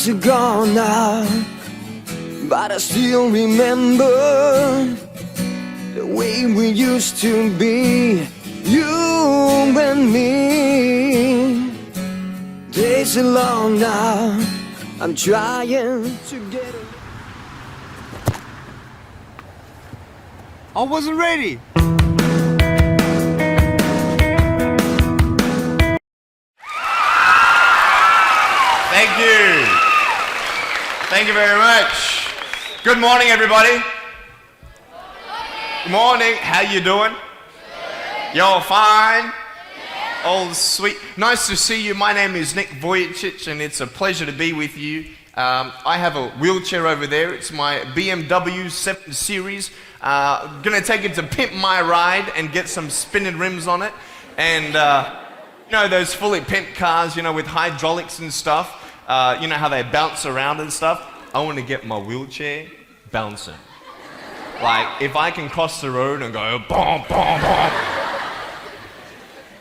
days are gone now, but I still remember the way we used to be, you and me. Days are long now, I'm trying to get it. I wasn't ready. Thank you. Thank you very much. Good morning, everybody. Good morning. How you doing? You're fine? Oh, sweet. Nice to see you. My name is Nick Vujicic, and it's a pleasure to be with you. I have a wheelchair over there. It's my BMW 7 Series. Gonna take it to pimp my ride and get some spinning rims on it. And you know those fully pimped cars, you know, with hydraulics and stuff. You know how they bounce around and stuff. I want to get my wheelchair bouncing. Like, if I can cross the road and go, boom, boom, boom.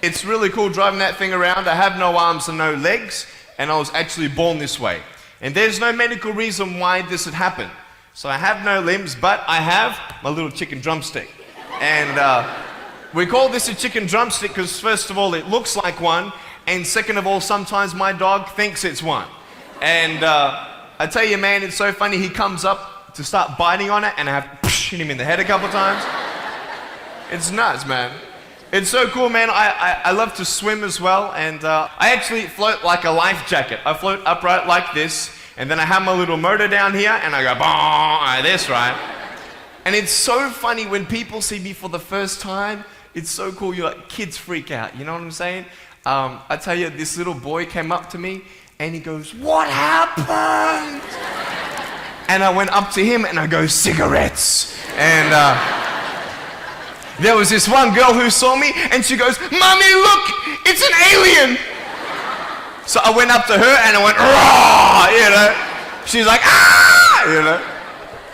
It's really cool driving that thing around. I have no arms and no legs, and I was actually born this way. And there's no medical reason why this had happened. So I have no limbs, but I have my little chicken drumstick. And we call this a chicken drumstick because first of all, it looks like one, and second of all, sometimes my dog thinks it's one. And I tell you, man, it's so funny. He comes up to start biting on it, and I have to hit him in the head a couple times. It's nuts, man. It's so cool, man. I love to swim as well, and I actually float like a life jacket. I float upright like this, and then I have my little motor down here, and I go, like this, right? And it's so funny when people see me for the first time. It's so cool. You're like, kids freak out. You know what I'm saying? I tell you, this little boy came up to me, and he goes, "What happened?" And I went up to him, and I go, "Cigarettes." And there was this one girl who saw me, and she goes, "Mommy, look, it's an alien." So I went up to her, and I went, "Raw," you know. She's like, "Ah," you know.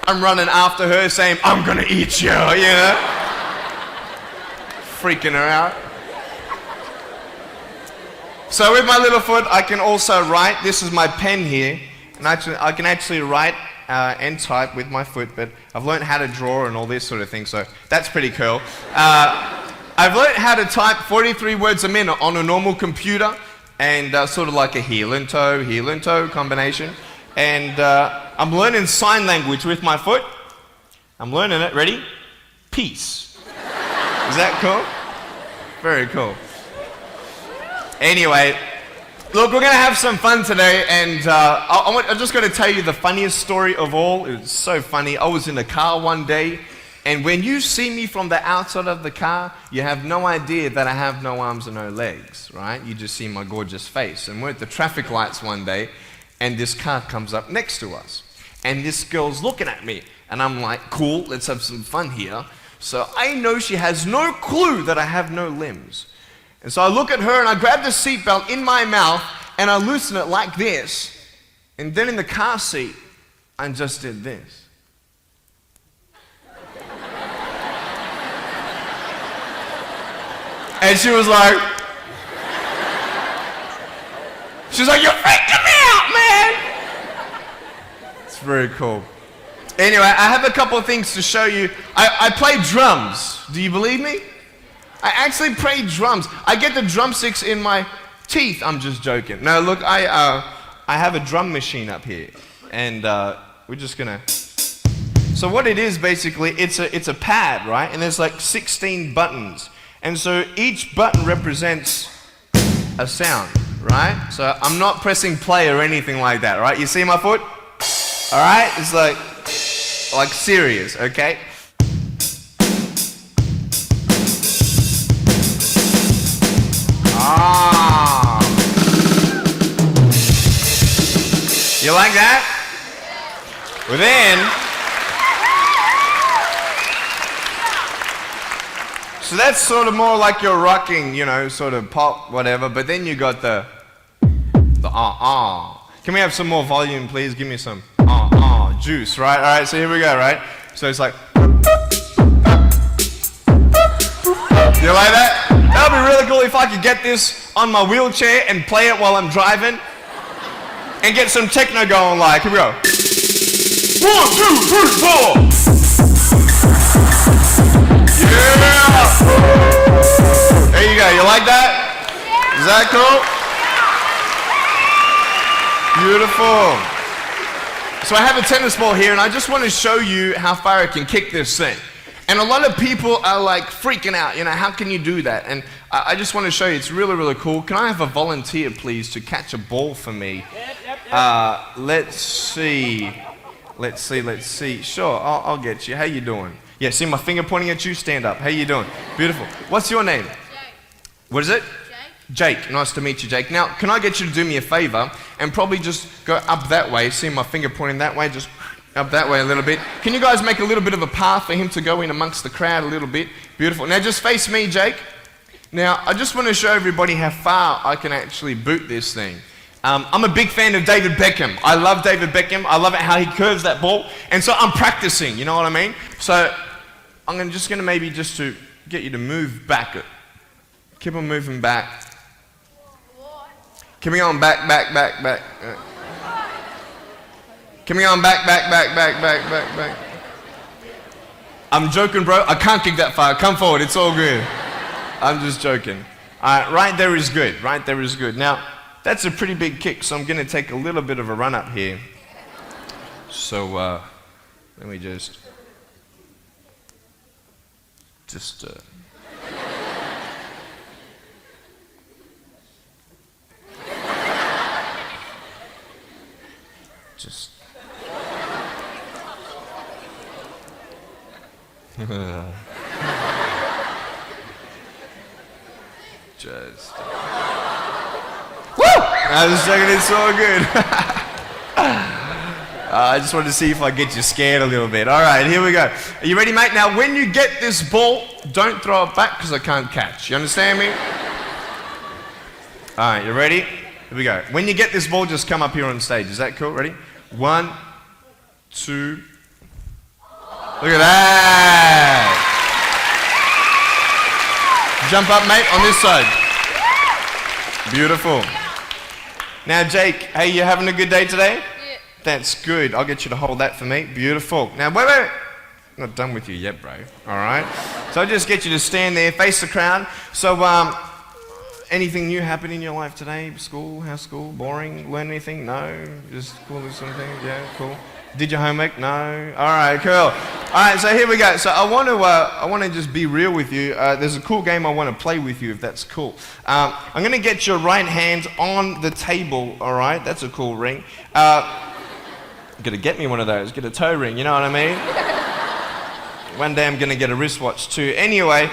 I'm running after her, saying, "I'm gonna eat you," you know. Freaking her out. So with my little foot, I can also write. This is my pen here, and I can actually write and type with my foot, but I've learned how to draw and all this sort of thing, so that's pretty cool. I've learned how to type 43 words a minute on a normal computer, and sort of like a heel and toe combination. And I'm learning sign language with my foot. I'm learning it. Ready? Peace. Is that cool? Very cool. Anyway, look, we're going to have some fun today, and I'm just going to tell you the funniest story of all. It was so funny. I was in a car one day, and when you see me from the outside of the car, you have no idea that I have no arms and no legs, right? You just see my gorgeous face. And we're at the traffic lights one day, and this car comes up next to us. And this girl's looking at me, and I'm like, cool, let's have some fun here. So I know she has no clue that I have no limbs. And so I look at her, and I grab the seatbelt in my mouth, and I loosen it like this. And then in the car seat, I just did this. And she was like, "You're freaking me out, man." It's very cool. Anyway, I have a couple of things to show you. I play drums. Do you believe me? I actually play drums. I get the drumsticks in my teeth. I'm just joking. No, look, I have a drum machine up here, and we're just gonna. So what it is basically, it's a pad, right? And there's like 16 buttons, and so each button represents a sound, right? So I'm not pressing play or anything like that, right? You see my foot? All right, it's like serious, okay? Ah. You like that? Well then, so that's sort of more like your rocking, you know, sort of pop, whatever, but then you got the Can we have some more volume, please? Give me some juice, right? All right, so here we go, right? So it's like, you like that? That would be really cool if I could get this on my wheelchair and play it while I'm driving. and get some techno going like. Here we go. 1, 2, 3, 4. Yeah. There you go. You like that? Is that cool? Beautiful. So I have a tennis ball here and I just want to show you how far I can kick this thing. And a lot of people are like freaking out, how can you do that? And I just want to show you, it's really, really cool. Can I have a volunteer, please, to catch a ball for me? Let's see. Sure, I'll get you. How you doing? Yeah, see my finger pointing at you? Stand up. How you doing? Beautiful. What's your name? Jake. What is it? Jake. Nice to meet you, Jake. Now, can I get you to do me a favor and probably just go up that way? See my finger pointing that way? Just up that way a little bit. Can you guys make a little bit of a path for him to go in amongst the crowd a little bit? Beautiful. Now just face me, Jake. Now I just want to show everybody how far I can actually boot this thing. I'm a big fan of David Beckham. I love David Beckham. I love it how he curves that ball. And so I'm practicing, you know what I mean? So I'm just going to maybe just to get you to move back. Keep on moving back. Keep on back. Keep on back. I'm joking, bro. I can't kick that far. Come forward. It's all good. I'm just joking. Right there is good. Right there is good. Now, that's a pretty big kick, so I'm going to take a little bit of a run up here. So, let me just Woo! I was joking, it's all good. I just wanted to see if I get you scared a little bit. All right, here we go. Are you ready, mate? Now, when you get this ball, don't throw it back because I can't catch. You understand me? All right, you ready? Here we go. When you get this ball, just come up here on stage. Is that cool? Ready? 1, 2. Look at that. Jump up, mate, on this side. Beautiful. Now, Jake, hey, you having a good day today? Yeah. That's good. I'll get you to hold that for me. Beautiful. Now, wait. I'm not done with you yet, bro. All right? So I'll just get you to stand there, face the crowd. So, anything new happen in your life today? School? How's school? Boring? Learn anything? No? Just cool sort of thing? Yeah, cool. Did your homework? No? All right, cool. All right, so here we go. So I want to just be real with you. There's a cool game I want to play with you, if that's cool. I'm going to get your right hand on the table, all right? That's a cool ring. Gonna get me one of those. Get a toe ring, you know what I mean? One day I'm going to get a wristwatch too. Anyway,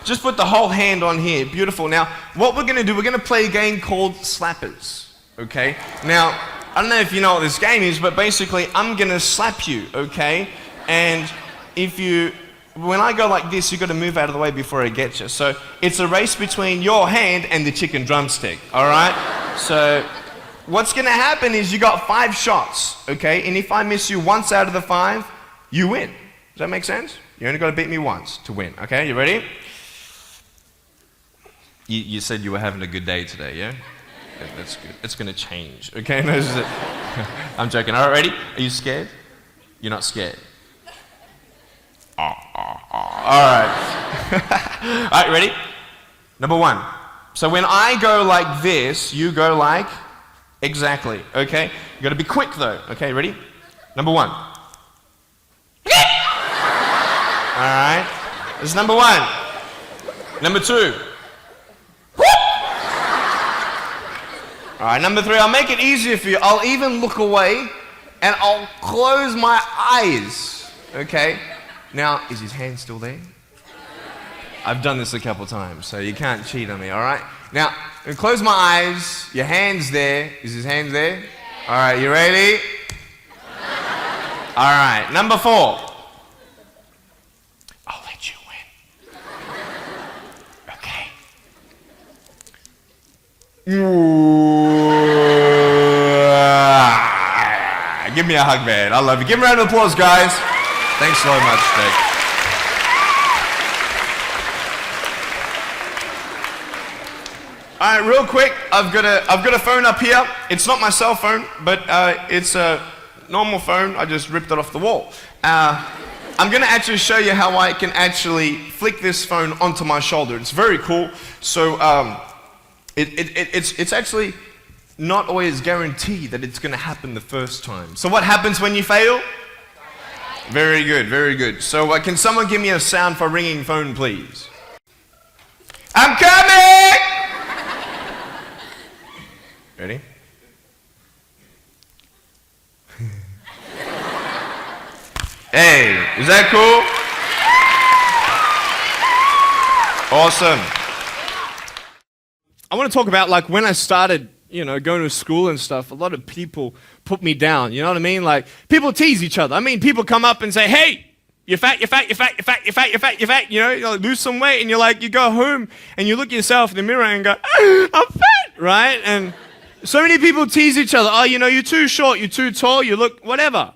just put the whole hand on here. Beautiful. Now, what we're going to do, we're going to play a game called Slappers, okay? Now, I don't know if you know what this game is, but basically I'm gonna slap you, okay? And when I go like this, you gotta move out of the way before I get you. So it's a race between your hand and the chicken drumstick, all right? So what's gonna happen is you got 5 shots, okay? And if I miss you once out of the 5, you win. Does that make sense? You only gotta beat me once to win, okay? You ready? You said you were having a good day today, yeah? That's good. It's going to change, okay? No, I'm joking. All right, ready? Are you scared? You're not scared? All right. All right, ready? Number 1. So when I go like this, you go like exactly, okay? You got to be quick though, okay? Ready? Number 1. All right. This is number 1. Number 2. All right, number 3, I'll make it easier for you. I'll even look away and I'll close my eyes, okay? Now, is his hand still there? I've done this a couple times, so you can't cheat on me, all right? Now, I'm gonna close my eyes. Your hand's there. Is his hand there? All right, you ready? All right, number 4. I'll let you win. Okay. Give me a hug, man. I love you. Give him a round of applause, guys. Thanks so much, Jake. All right, real quick, I've got a phone up here. It's not my cell phone, but it's a normal phone. I just ripped it off the wall. I'm going to actually show you how I can actually flick this phone onto my shoulder. It's very cool. So it's actually not always guaranteed that it's going to happen the first time. So what happens when you fail? Very good, very good. So can someone give me a sound for ringing phone, please? I'm coming! Ready? Hey, is that cool? Awesome. I want to talk about like when I started, going to school and stuff, a lot of people put me down, you know what I mean? Like people tease each other. I mean, people come up and say, hey, you're fat, you're fat, you're fat, you're fat, you're fat, you're fat, you're fat, you like, lose some weight, and you're like, you go home and you look at yourself in the mirror and go, I'm fat, right? And so many people tease each other. Oh, you're too short, you're too tall, you look whatever.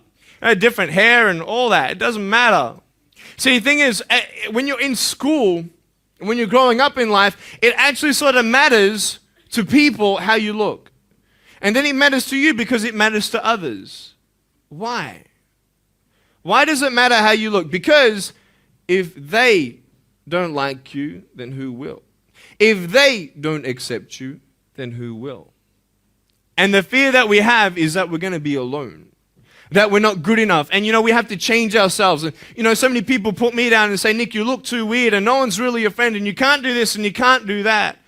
Different hair and all that. It doesn't matter. See, the thing is, when you're in school, when you're growing up in life, it actually sort of matters to people how you look. And then it matters to you because it matters to others. Why? Why does it matter how you look? Because if they don't like you, then who will? If they don't accept you, then who will? And the fear that we have is that we're going to be alone, that we're not good enough. And, we have to change ourselves. And, so many people put me down and say, Nick, you look too weird and no one's really your friend and you can't do this and you can't do that.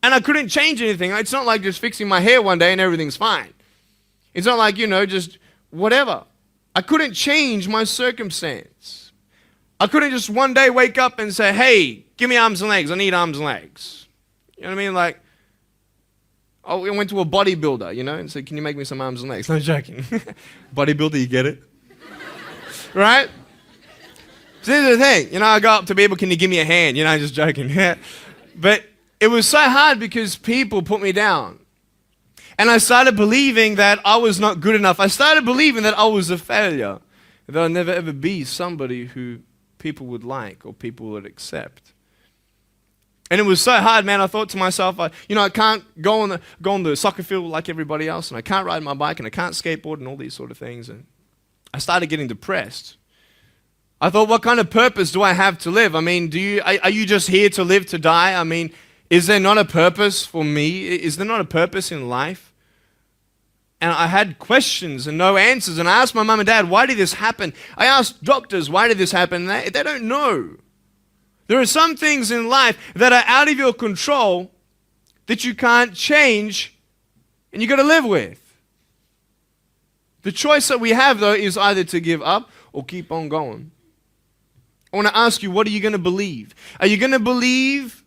And I couldn't change anything. It's not like just fixing my hair one day and everything's fine. It's not like, just whatever. I couldn't change my circumstance. I couldn't just one day wake up and say, hey, give me arms and legs. I need arms and legs. You know what I mean? Like, I went to a bodybuilder, and said, can you make me some arms and legs? No joking. Bodybuilder, you get it? Right? So this is the thing. I go up to people, can you give me a hand? Just joking. But it was so hard because people put me down. And I started believing that I was not good enough. I started believing that I was a failure. That I'll never ever be somebody who people would like or people would accept. And it was so hard, man. I thought to myself, I can't go on the soccer field like everybody else, and I can't ride my bike, and I can't skateboard, and all these sort of things. And I started getting depressed. I thought, what kind of purpose do I have to live? I mean, are you just here to live to die? I mean, is there not a purpose for me? Is there not a purpose in life? And I had questions and no answers. And I asked my mum and dad, why did this happen? I asked doctors, why did this happen? They don't know. There are some things in life that are out of your control that you can't change and you got to live with. The choice that we have, though, is either to give up or keep on going. I want to ask you, what are you going to believe? Are you going to believe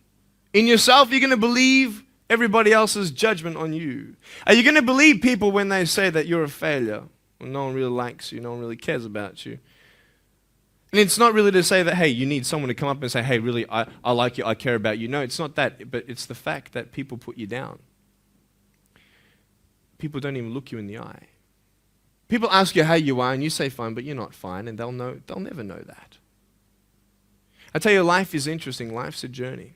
in yourself? Are you going to believe everybody else's judgment on you? Are you going to believe people when they say that you're a failure? Well, no one really likes you, no one really cares about you. And it's not really to say that, hey, you need someone to come up and say, hey, really, I like you, I care about you. No, it's not that, but it's the fact that people put you down. People don't even look you in the eye. People ask you how you are, and you say fine, but you're not fine, and they'll never know that. I tell you, life is interesting. Life's a journey.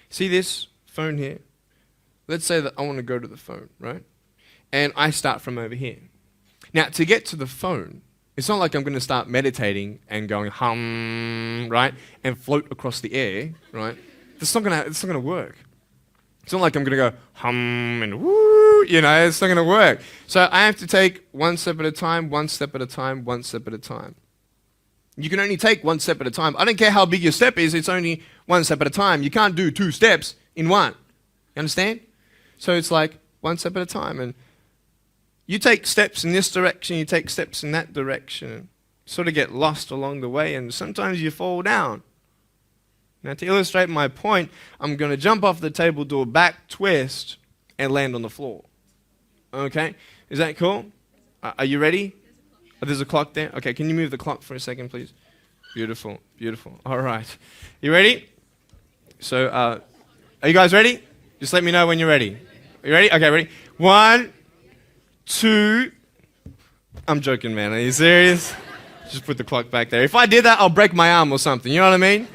See this phone here? Let's say that I want to go to the phone, right? And I start from over here. Now, to get to the phone, it's not like I'm going to start meditating and going hum, right? And float across the air, right? It's not going to work. It's not like I'm going to go hum and woo, it's not going to work. So I have to take one step at a time, one step at a time, one step at a time. You can only take one step at a time. I don't care how big your step is, it's only one step at a time. You can't do 2 steps in one. You understand? So it's like one step at a time. And you take steps in this direction, you take steps in that direction. Sort of get lost along the way, and sometimes you fall down. Now, to illustrate my point, I'm going to jump off the table, do a back twist, and land on the floor. Okay? Is that cool? Are you ready? Oh, there's a clock there? Okay, can you move the clock for a second, please? Beautiful, beautiful. All right. You ready? So, are you guys ready? Just let me know when you're ready. Are you ready? Okay, ready? 1, 2. I'm joking, man. Are you serious? Just put the clock back there. If I did that, I'll break my arm or something. You know what I mean?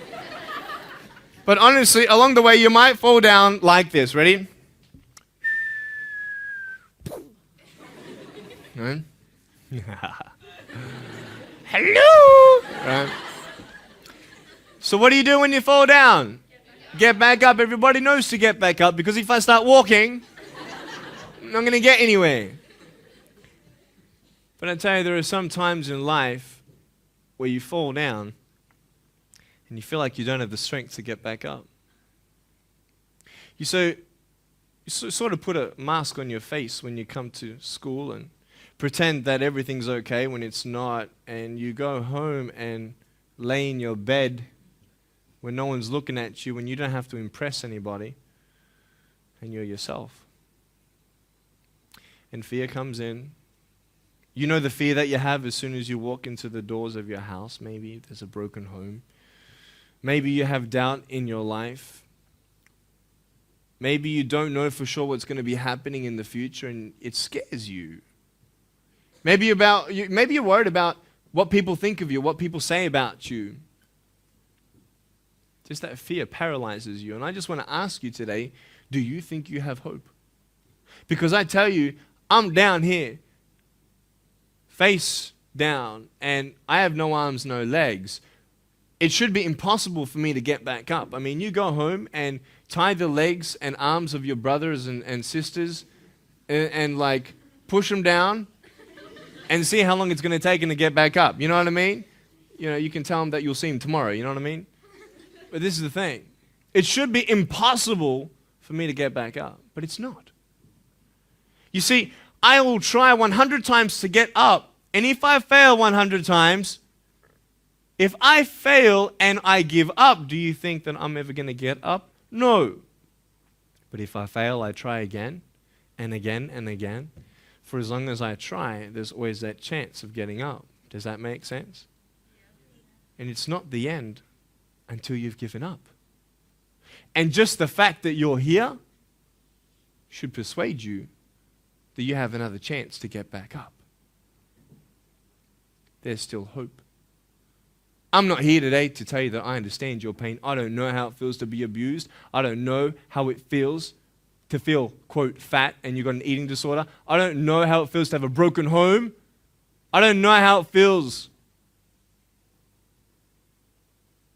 But honestly, along the way, you might fall down like this. Ready? Right? Hello! Right? So what do you do when you fall down? Get back up. Everybody knows to get back up, because if I start walking, I'm not going to get anywhere. But I tell you, there are some times in life where you fall down and you feel like you don't have the strength to get back up. You sort of put a mask on your face when you come to school and pretend that everything's okay when it's not, and you go home and lay in your bed when no one's looking at you, when you don't have to impress anybody, and you're yourself. And fear comes in. You know the fear that you have as soon as you walk into the doors of your house. Maybe there's a broken home. Maybe you have doubt in your life. Maybe you don't know for sure what's going to be happening in the future, and it scares you. Maybe you're worried about what people think of you, what people say about you. Just that fear paralyzes you. And I just want to ask you today, do you think you have hope? Because I tell you, I'm down here, face down, and I have no arms, no legs. It should be impossible for me to get back up. I mean, you go home and tie the legs and arms of your brothers and sisters and like push them down and see how long it's going to take them to get back up. You know what I mean? You know, you can tell them that you'll see them tomorrow. You know what I mean? But this is the thing. It should be impossible for me to get back up, but it's not. You see, I will try 100 times to get up, and if I fail 100 times, if I fail and I give up, do you think that I'm ever going to get up? No. But if I fail, I try again and again and again. For as long as I try, there's always that chance of getting up. Does that make sense? And it's not the end until you've given up. And just the fact that you're here should persuade you that you have another chance to get back up. There's still hope. I'm not here today to tell you that I understand your pain. I don't know how it feels to be abused. I don't know how it feels to feel, quote, fat and you've got an eating disorder. I don't know how it feels to have a broken home. I don't know how it feels.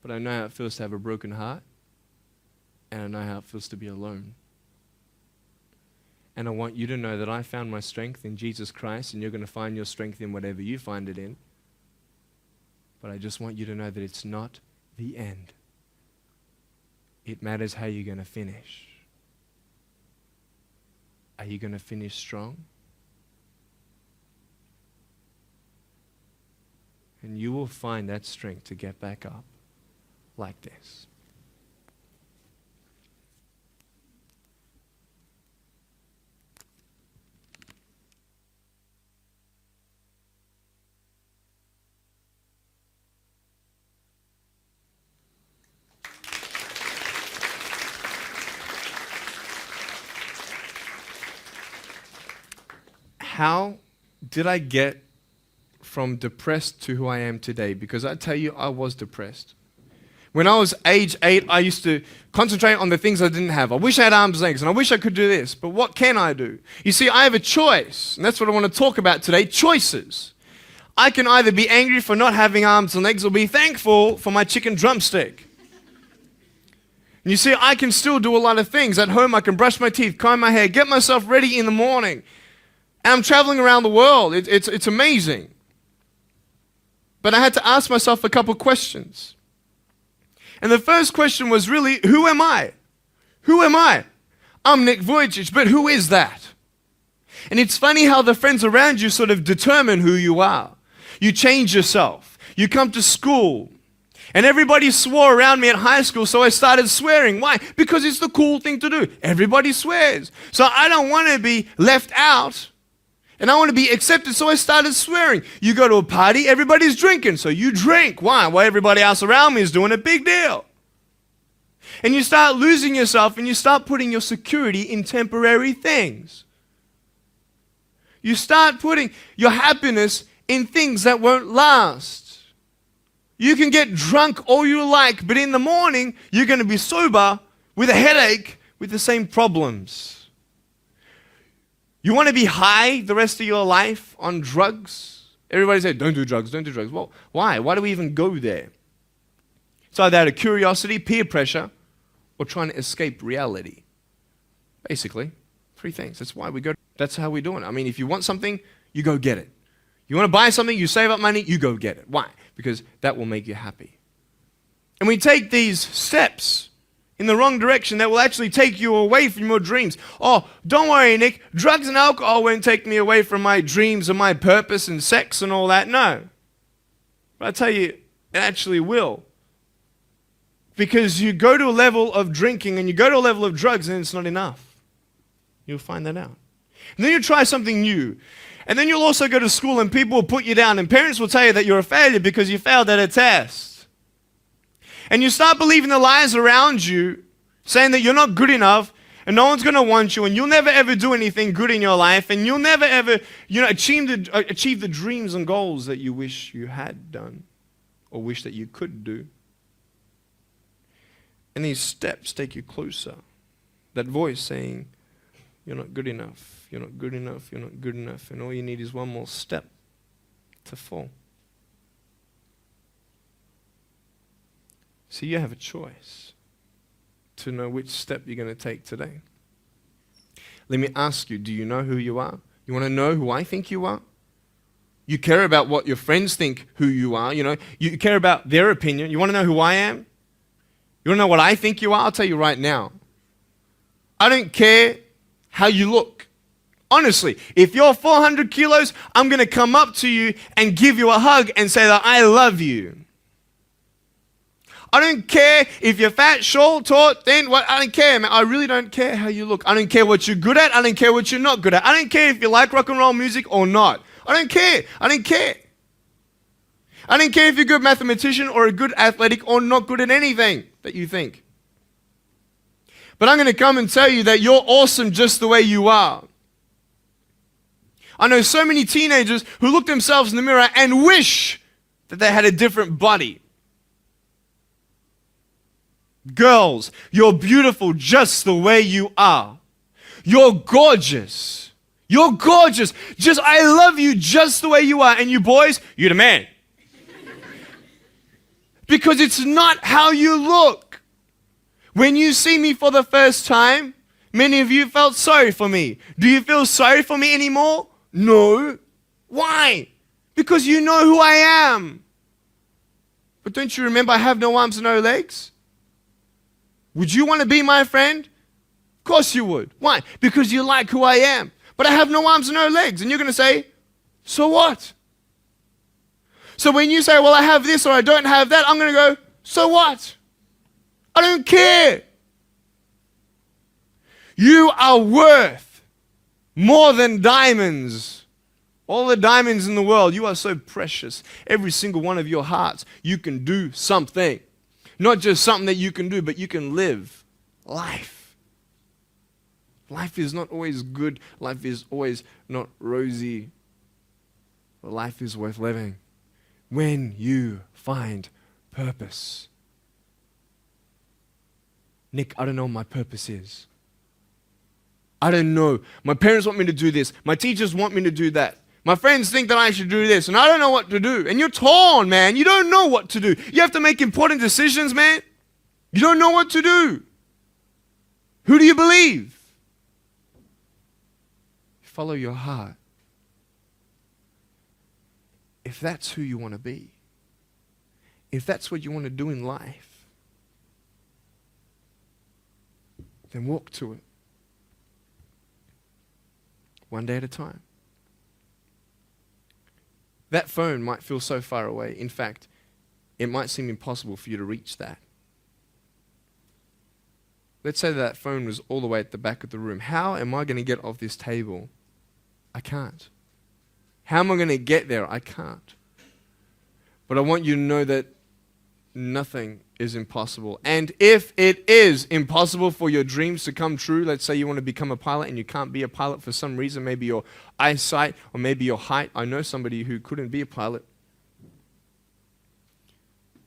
But I know how it feels to have a broken heart. And I know how it feels to be alone. And I want you to know that I found my strength in Jesus Christ, and you're going to find your strength in whatever you find it in. But I just want you to know that it's not the end. It matters how you're going to finish. Are you going to finish strong? And you will find that strength to get back up like this. How did I get from depressed to who I am today? Because I tell you, I was depressed. When I was age 8, I used to concentrate on the things I didn't have. I wish I had arms and legs, and I wish I could do this, but what can I do? You see, I have a choice, and that's what I want to talk about today, choices. I can either be angry for not having arms and legs or be thankful for my chicken drumstick. And you see, I can still do a lot of things. At home, I can brush my teeth, comb my hair, get myself ready in the morning. And I'm traveling around the world. It's amazing. But I had to ask myself a couple questions. And the first question was really, who am I? Who am I? I'm Nick Vujicic, but who is that? And it's funny how the friends around you sort of determine who you are. You change yourself. You come to school. And everybody swore around me at high school, so I started swearing. Why? Because it's the cool thing to do. Everybody swears. So I don't want to be left out. And I want to be accepted, so I started swearing. You go to a party, everybody's drinking, so you drink. Why? Well, everybody else around me is doing a big deal. And you start losing yourself, and you start putting your security in temporary things. You start putting your happiness in things that won't last. You can get drunk all you like, but in the morning, you're going to be sober with a headache with the same problems. You want to be high the rest of your life on drugs? Everybody said, don't do drugs, don't do drugs. Well, why? Why do we even go there? It's either out of curiosity, peer pressure, or trying to escape reality. Basically, three things. That's why we go. That's how we do it. I mean, if you want something, you go get it. You want to buy something, you save up money, you go get it. Why? Because that will make you happy. And we take these steps in the wrong direction that will actually take you away from your dreams. Oh, don't worry, Nick. Drugs and alcohol won't take me away from my dreams and my purpose and sex and all that. No. But I tell you, it actually will. Because you go to a level of drinking and you go to a level of drugs and it's not enough. You'll find that out. And then you try something new. And then you'll also go to school and people will put you down and parents will tell you that you're a failure because you failed at a test. And you start believing the lies around you saying that you're not good enough and no one's going to want you and you'll never ever do anything good in your life and you'll never ever achieve the dreams and goals that you wish you had done or wish that you could do. And these steps take you closer. That voice saying, you're not good enough, you're not good enough, you're not good enough. And all you need is one more step to fall. So you have a choice to know which step you're going to take today. Let me ask you, do you know who you are? You want to know who I think you are? You care about what your friends think who you are. You care about their opinion. You want to know who I am? You want to know what I think you are? I'll tell you right now. I don't care how you look. Honestly, if you're 400 kilos, I'm going to come up to you and give you a hug and say that I love you. I don't care if you're fat, short, tall, thin, what. I don't care, man. I really don't care how you look. I don't care what you're good at. I don't care what you're not good at. I don't care if you like rock and roll music or not. I don't care. I don't care. I don't care if you're a good mathematician or a good athletic or not good at anything that you think. But I'm going to come and tell you that you're awesome just the way you are. I know so many teenagers who look themselves in the mirror and wish that they had a different body. Girls, you're beautiful just the way you are. You're gorgeous. You're gorgeous. I love you just the way you are. And you boys, you're the man. Because it's not how you look. When you see me for the first time, many of you felt sorry for me. Do you feel sorry for me anymore? No. Why? Because you know who I am. But don't you remember I have no arms and no legs? Would you want to be my friend? Of course you would. Why? Because you like who I am. But I have no arms and no legs. And you're going to say, so what? So when you say, well, I have this or I don't have that, I'm going to go, so what? I don't care. You are worth more than diamonds. All the diamonds in the world, you are so precious. Every single one of your hearts, you can do something. Not just something that you can do, but you can live life. Life is not always good. Life is always not rosy. But life is worth living when you find purpose. Nick, I don't know what my purpose is. I don't know. My parents want me to do this. My teachers want me to do that. My friends think that I should do this, and I don't know what to do. And you're torn, man. You don't know what to do. You have to make important decisions, man. You don't know what to do. Who do you believe? Follow your heart. If that's who you want to be, if that's what you want to do in life, then walk to it. One day at a time. That phone might feel so far away. In fact, it might seem impossible for you to reach that. Let's say that phone was all the way at the back of the room. How am I going to get off this table? I can't. How am I going to get there? I can't. But I want you to know that nothing is impossible. And if it is impossible for your dreams to come true, let's say you want to become a pilot and you can't be a pilot for some reason, maybe your eyesight or maybe your height. I know somebody who couldn't be a pilot.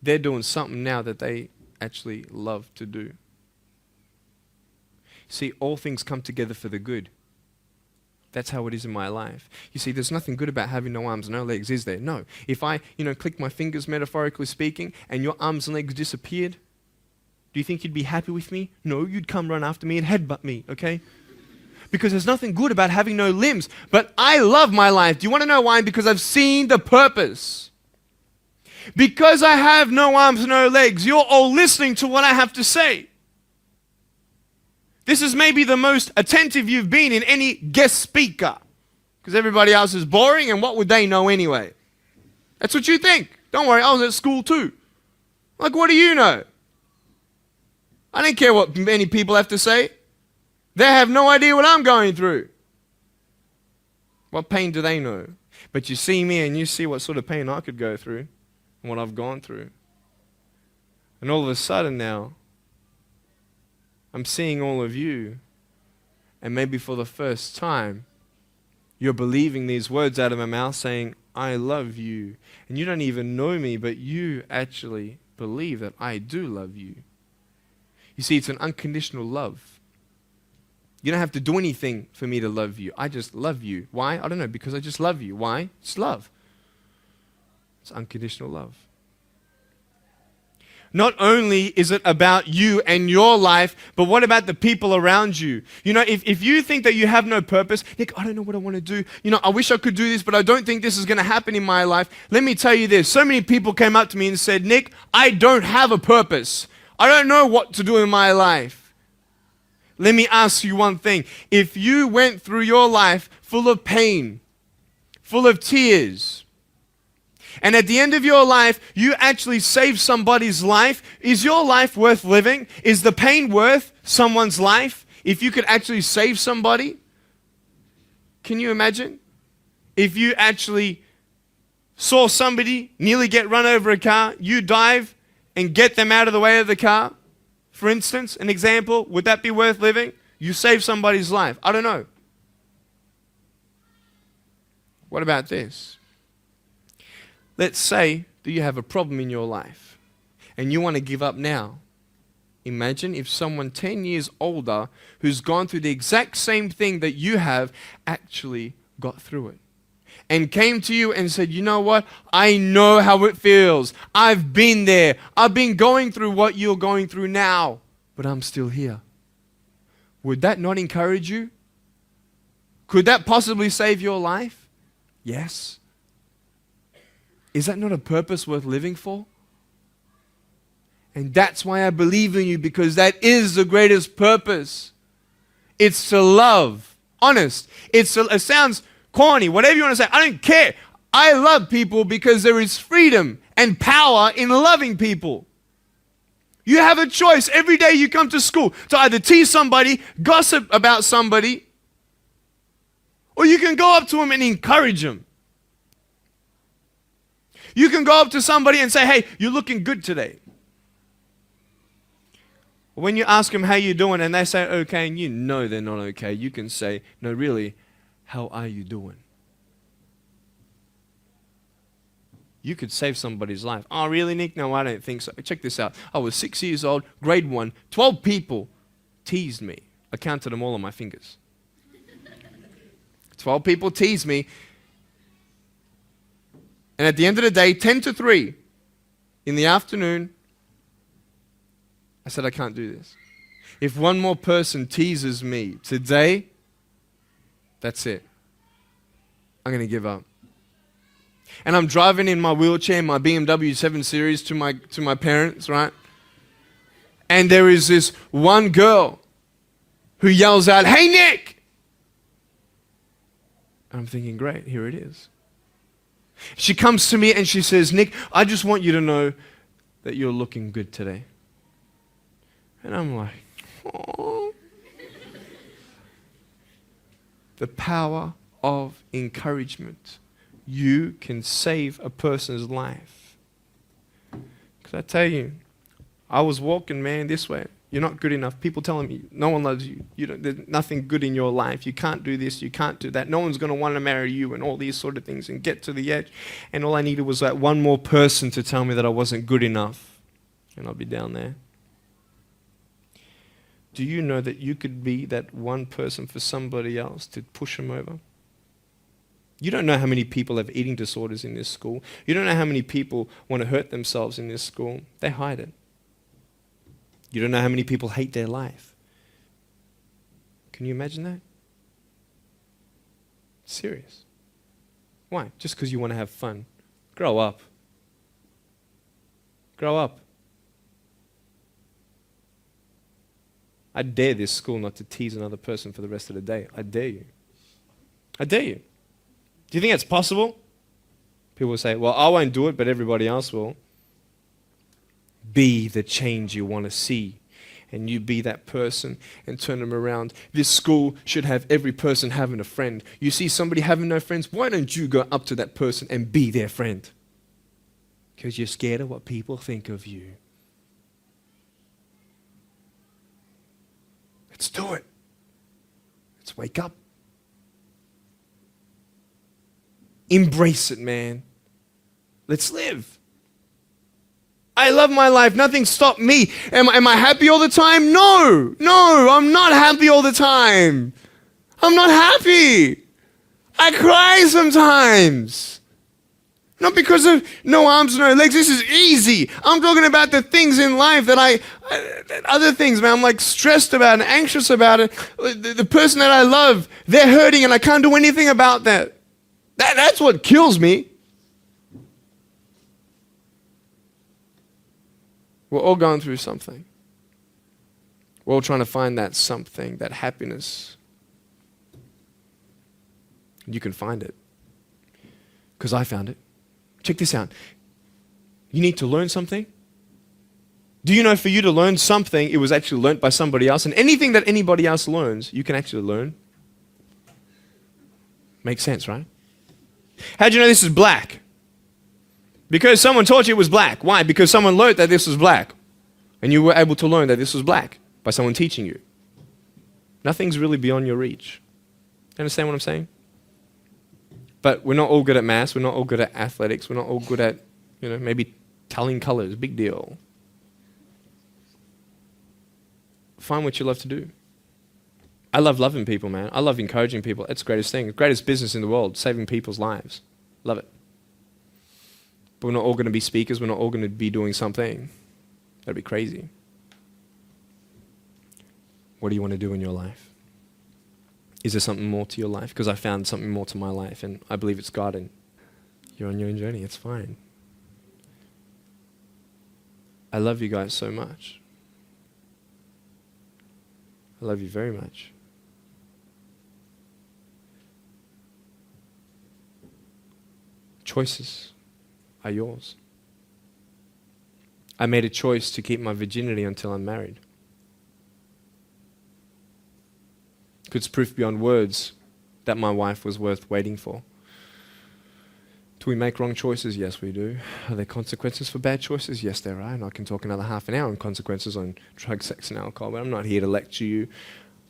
they're doing something now that they actually love to do. See, all things come together for the good. That's how it is in my life. You see, there's nothing good about having no arms, no legs, is there? No. If I, click my fingers, metaphorically speaking, and your arms and legs disappeared, do you think you'd be happy with me? No, you'd come run after me and headbutt me, okay? Because there's nothing good about having no limbs. But I love my life. Do you want to know why? Because I've seen the purpose. Because I have no arms, no legs, you're all listening to what I have to say. This is maybe the most attentive you've been in any guest speaker. Because everybody else is boring, and what would they know anyway? That's what you think. Don't worry, I was at school too. Like, what do you know? I don't care what many people have to say. They have no idea what I'm going through. What pain do they know? But you see me and you see what sort of pain I could go through and what I've gone through. And all of a sudden now, I'm seeing all of you, and maybe for the first time, you're believing these words out of my mouth saying, I love you. And you don't even know me, but you actually believe that I do love you. You see, it's an unconditional love. You don't have to do anything for me to love you. I just love you. Why? I don't know, because I just love you. Why? It's love. It's unconditional love. Not only is it about you and your life, but what about the people around you? If you think that you have no purpose, Nick, I don't know what I want to do. I wish I could do this, but I don't think this is going to happen in my life. Let me tell you this. So many people came up to me and said, Nick, I don't have a purpose. I don't know what to do in my life. Let me ask you one thing. If you went through your life full of pain, full of tears, and at the end of your life, you actually saved somebody's life, is your life worth living? Is the pain worth someone's life? If you could actually save somebody? Can you imagine? If you actually saw somebody nearly get run over a car, you dive and get them out of the way of the car, for instance, an example, would that be worth living? You saved somebody's life. I don't know. What about this? Let's say that you have a problem in your life and you want to give up now. Imagine if someone 10 years older who's gone through the exact same thing that you have actually got through it and came to you and said, you know what? I know how it feels. I've been there. I've been going through what you're going through now, but I'm still here. Would that not encourage you? Could that possibly save your life? Yes. Is that not a purpose worth living for? And that's why I believe in you, because that is the greatest purpose. It's to love. Honest. It sounds corny, whatever you want to say. I don't care. I love people because there is freedom and power in loving people. You have a choice every day you come to school to either tease somebody, gossip about somebody, or you can go up to them and encourage them. You can go up to somebody and say, hey, you're looking good today. When you ask them how you doing and they say okay and you know they're not okay, you can say, no, really, how are you doing? You could save somebody's life. Oh, really, Nick? No, I don't think so. Check this out. I was 6 years old, grade 1. 12 people teased me. I counted them all on my fingers. 12 people teased me. And at the end of the day, 10 to 3 in the afternoon, I said, I can't do this. If one more person teases me today, that's it. I'm going to give up. And I'm driving in my wheelchair, my BMW 7 Series to my parents, right? And there is this one girl who yells out, hey, Nick! And I'm thinking, great, here it is. She comes to me and she says, Nick, I just want you to know that you're looking good today. And I'm like, oh. The power of encouragement. You can save a person's life. Because I tell you, I was walking, man, this way. You're not good enough. People telling me no one loves you. There's nothing good in your life. You can't do this. You can't do that. No one's going to want to marry you and all these sort of things and get to the edge. And all I needed was that one more person to tell me that I wasn't good enough. And I'll be down there. Do you know that you could be that one person for somebody else to push them over? You don't know how many people have eating disorders in this school. You don't know how many people want to hurt themselves in this school. They hide it. You don't know how many people hate their life. Can you imagine that? Serious. Why? Just because you want to have fun. Grow up. Grow up. I dare this school not to tease another person for the rest of the day. I dare you. I dare you. Do you think it's possible? People will say, well, I won't do it, but everybody else will. Be the change you want to see. And you be that person and turn them around. This school should have every person having a friend. You see somebody having no friends, why don't you go up to that person and be their friend? Because you're scared of what people think of you. Let's do it. Let's wake up. Embrace it, man. Let's live. I love my life. Nothing stopped me. Am I happy all the time? No, I'm not happy all the time. I'm not happy. I cry sometimes. Not because of no arms, no legs. This is easy. I'm talking about the things in life that other things, man. I'm like stressed about and anxious about it. The person that I love, they're hurting and I can't do anything about that. That's what kills me. We're all going through something. We're all trying to find that something, that happiness. You can find it. Because I found it. Check this out. You need to learn something. Do you know for you to learn something, it was actually learnt by somebody else? And anything that anybody else learns, you can actually learn. Makes sense, right? How'd you know this is black? Because someone taught you it was black. Why? Because someone learned that this was black. And you were able to learn that this was black by someone teaching you. Nothing's really beyond your reach. You understand what I'm saying? But we're not all good at maths. We're not all good at athletics. We're not all good at, maybe telling colors. Big deal. Find what you love to do. I love loving people, man. I love encouraging people. It's the greatest thing. The greatest business in the world, saving people's lives. Love it. But we're not all going to be speakers. We're not all going to be doing something. That'd be crazy. What do you want to do in your life? Is there something more to your life? Because I found something more to my life, and I believe it's God, and you're on your own journey. It's fine. I love you guys so much. I love you very much. Choices are yours. I made a choice to keep my virginity until I'm married. It's proof beyond words that my wife was worth waiting for. Do we make wrong choices? Yes, we do. Are there consequences for bad choices? Yes, there are. And I can talk another half an hour on consequences on drugs, sex, and alcohol, but I'm not here to lecture you.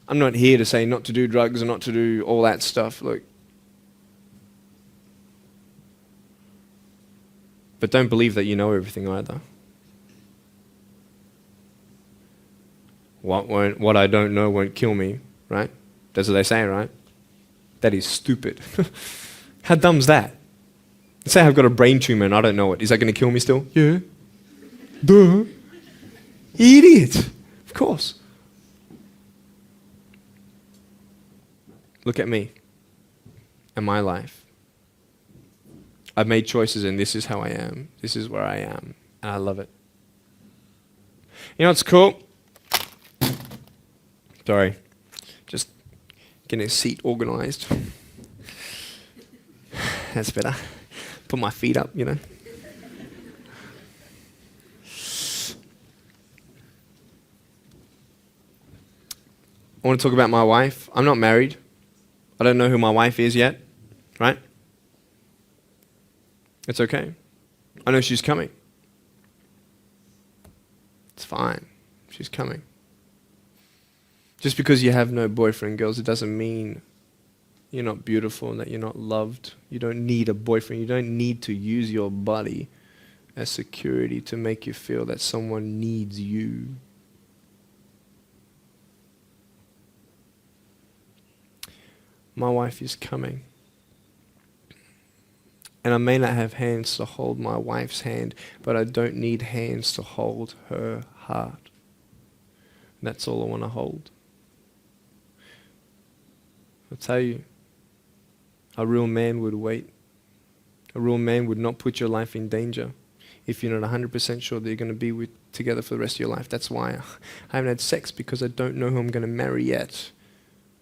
I'm not here to say not to do drugs and not to do all that stuff. Look. But don't believe that you know everything either. What I don't know won't kill me, right? That's what they say, right? That is stupid. How dumb's that? Let's say I've got a brain tumor and I don't know it. Is that going to kill me still? Yeah. Duh. Idiot. Of course. Look at me and my life. I've made choices and this is how I am. This is where I am. And I love it. You know what's cool? Sorry. Just getting a seat organized. That's better. Put my feet up, I want to talk about my wife. I'm not married. I don't know who my wife is yet, right? It's okay. I know she's coming. It's fine. She's coming. Just because you have no boyfriend, girls, it doesn't mean you're not beautiful and that you're not loved. You don't need a boyfriend. You don't need to use your body as security to make you feel that someone needs you. My wife is coming. And I may not have hands to hold my wife's hand, but I don't need hands to hold her heart. That's all I want to hold. I'll tell you, a real man would wait. A real man would not put your life in danger if you're not 100% sure that you're going to be together for the rest of your life. That's why I haven't had sex, because I don't know who I'm going to marry yet.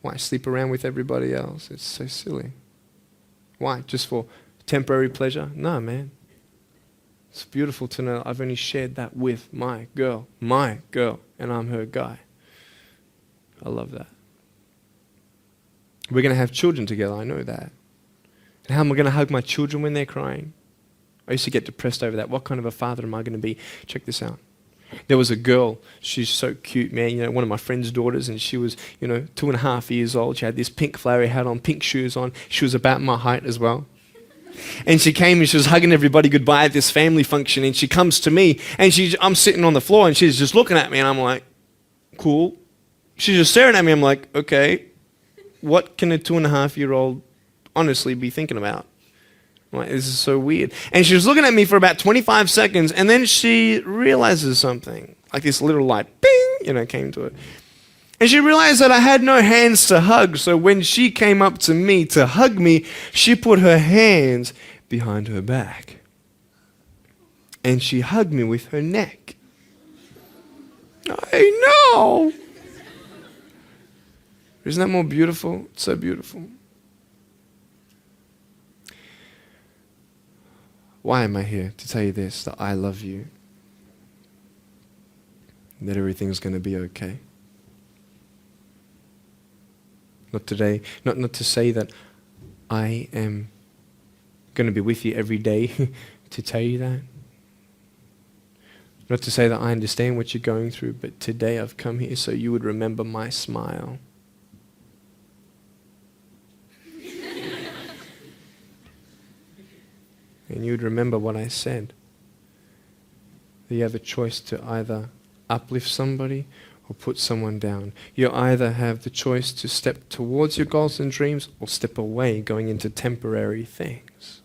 Why sleep around with everybody else? It's so silly. Why? Just for temporary pleasure? No, man. It's beautiful to know I've only shared that with my girl, and I'm her guy. I love that. We're going to have children together, I know that. And how am I going to hug my children when they're crying? I used to get depressed over that. What kind of a father am I going to be? Check this out. There was a girl, she's so cute, man, one of my friend's daughters, and she was, 2.5 years old. She had this pink flowery hat on, pink shoes on. She was about my height as well. And she came and she was hugging everybody goodbye at this family function, and she comes to me, and I'm sitting on the floor, and she's just looking at me, and I'm like, cool. She's just staring at me. I'm like, okay, what can a 2.5-year-old honestly be thinking about? I'm like, this is so weird. And she was looking at me for about 25 seconds, and then she realizes something. Like this little light, bing, came to it. And she realized that I had no hands to hug, so when she came up to me to hug me, she put her hands behind her back. And she hugged me with her neck. I know. Isn't that more beautiful? It's so beautiful. Why am I here? To tell you this, that I love you. That everything's going to be okay. Not today, not to say that I am going to be with you every day to tell you that. Not to say that I understand what you're going through, but today I've come here so you would remember my smile. And you would remember what I said. That you have a choice to either uplift somebody or put someone down. You either have the choice to step towards your goals and dreams or step away, going into temporary things.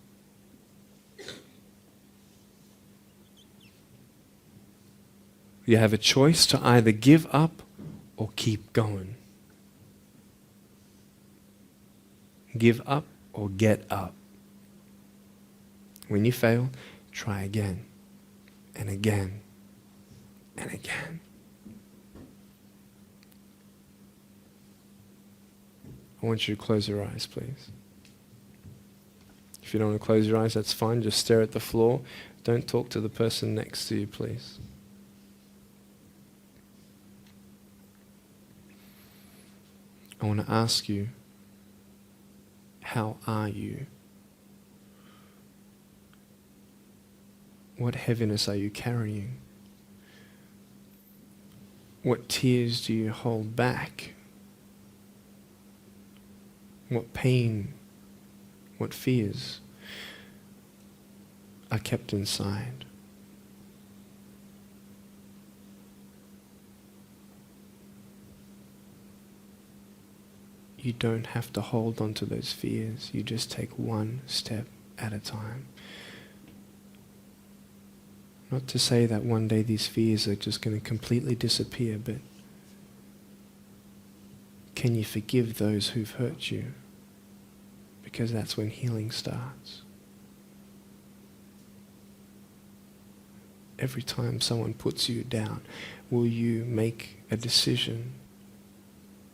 You have a choice to either give up or keep going. Give up or get up. When you fail, try again and again and again. I want you to close your eyes, please. If you don't want to close your eyes, that's fine. Just stare at the floor. Don't talk to the person next to you, please. I want to ask you, how are you? What heaviness are you carrying? What tears do you hold back? What pain, what fears are kept inside? You don't have to hold on to those fears. You just take one step at a time. Not to say that one day these fears are just going to completely disappear, but can you forgive those who've hurt you? Because that's when healing starts. Every time someone puts you down, will you make a decision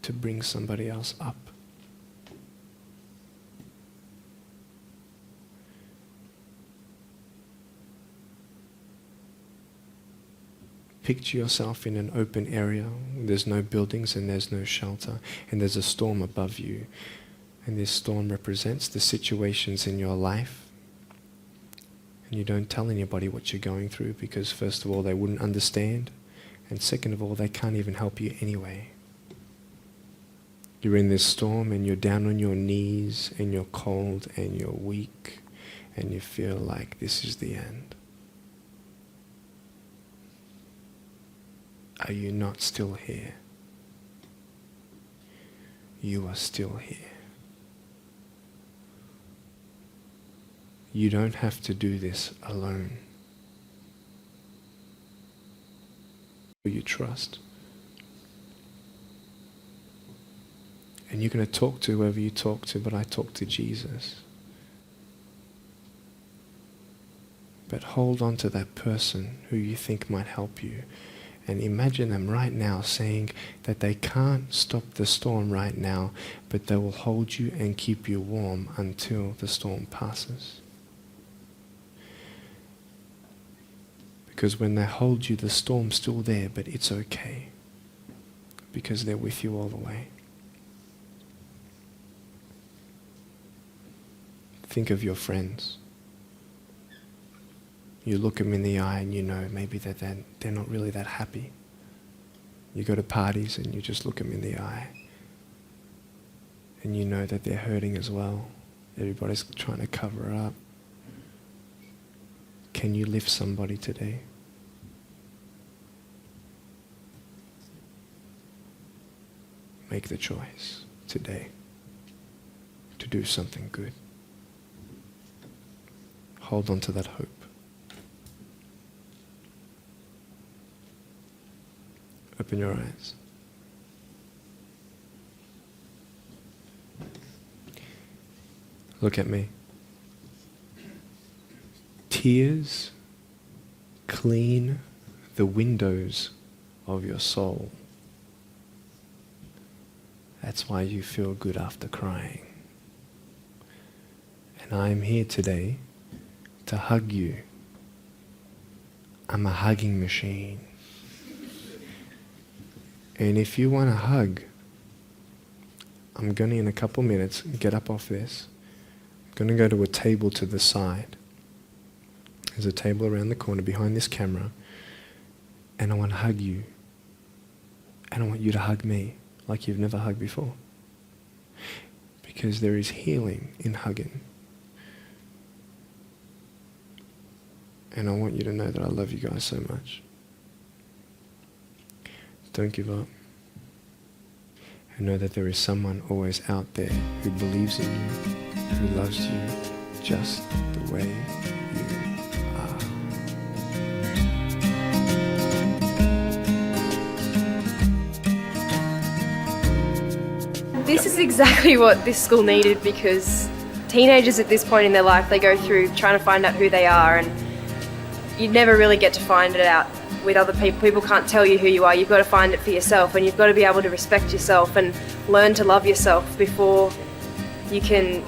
to bring somebody else up? Picture yourself in an open area. There's no buildings and there's no shelter, and there's a storm above you. And this storm represents the situations in your life. And you don't tell anybody what you're going through, because first of all, they wouldn't understand. And second of all, they can't even help you anyway. You're in this storm and you're down on your knees and you're cold and you're weak and you feel like this is the end. Are you not still here? You are still here. You don't have to do this alone. You trust. And you're going to talk to whoever you talk to, but I talk to Jesus. But hold on to that person who you think might help you. And imagine them right now saying that they can't stop the storm right now, but they will hold you and keep you warm until the storm passes. Because when they hold you, the storm's still there, but it's okay. Because they're with you all the way. Think of your friends. You look them in the eye and you know maybe that they're not really that happy. You go to parties and you just look them in the eye. And you know that they're hurting as well. Everybody's trying to cover up. Can you lift somebody today? Make the choice today to do something good. Hold on to that hope. Open your eyes. Look at me. Tears clean the windows of your soul. That's why you feel good after crying. And I'm here today to hug you. I'm a hugging machine. And if you want a hug, I'm going to, in a couple minutes, get up off this. I'm going to go to a table to the side. There's a table around the corner behind this camera. And I want to hug you. And I want you to hug me like you've never hugged before. Because there is healing in hugging. And I want you to know that I love you guys so much. Don't give up. And know that there is someone always out there who believes in you, who loves you just the way you are. This is exactly what this school needed, because teenagers at this point in their life, they go through trying to find out who they are, and you never really get to find it out with other people. People can't tell you who you are. You've got to find it for yourself, and you've got to be able to respect yourself and learn to love yourself before you can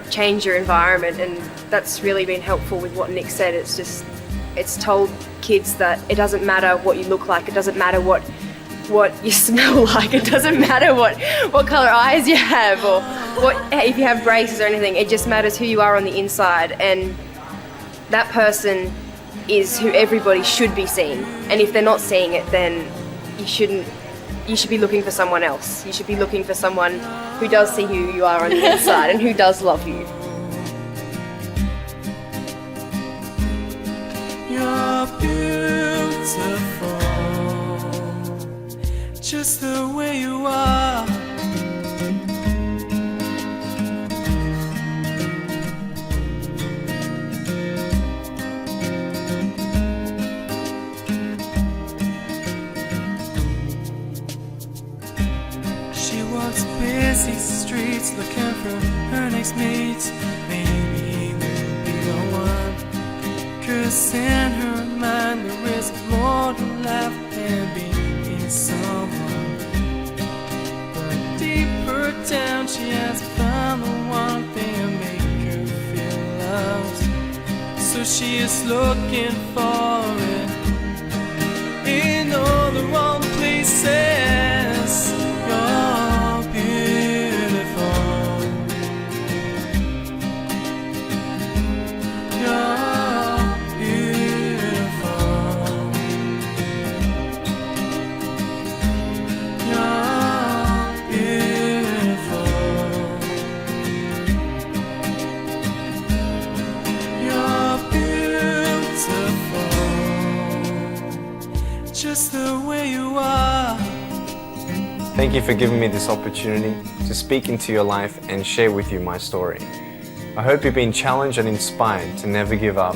change your environment. And that's really been helpful with what Nick said. It's told kids that it doesn't matter what you look like, it doesn't matter what you smell like, it doesn't matter what colour eyes you have or if you have braces or anything. It just matters who you are on the inside, and that person is who everybody should be seeing. And if they're not seeing it, then you should be looking for someone else. You should be looking for someone who does see who you are on the inside and who does love you. You're beautiful, just the way you are. Busy streets looking for her next mate. Maybe he will be the one, 'cause in her mind there is more to life than being someone. But deeper down she has found the one thing to make her feel loved. So she is looking for it in all the wrong places. You're beautiful. just the way you are. Thank you for giving me this opportunity to speak into your life and share with you my story. I hope you've been challenged and inspired to never give up,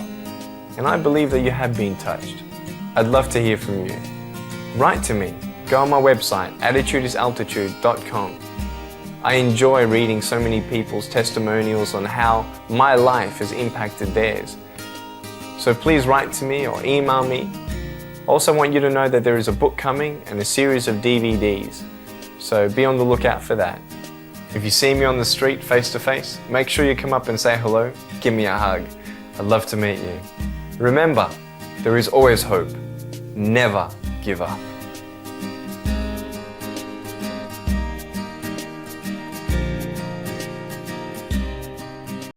and I believe that you have been touched. I'd love to hear from you. Write to me. Go on my website, attitudesaltitude.com. I enjoy reading so many people's testimonials on how my life has impacted theirs. So please write to me or email me. Also want you to know that there is a book coming and a series of DVDs. So be on the lookout for that. If you see me on the street face to face, make sure you come up and say hello, give me a hug. I'd love to meet you. Remember, there is always hope. Never give up.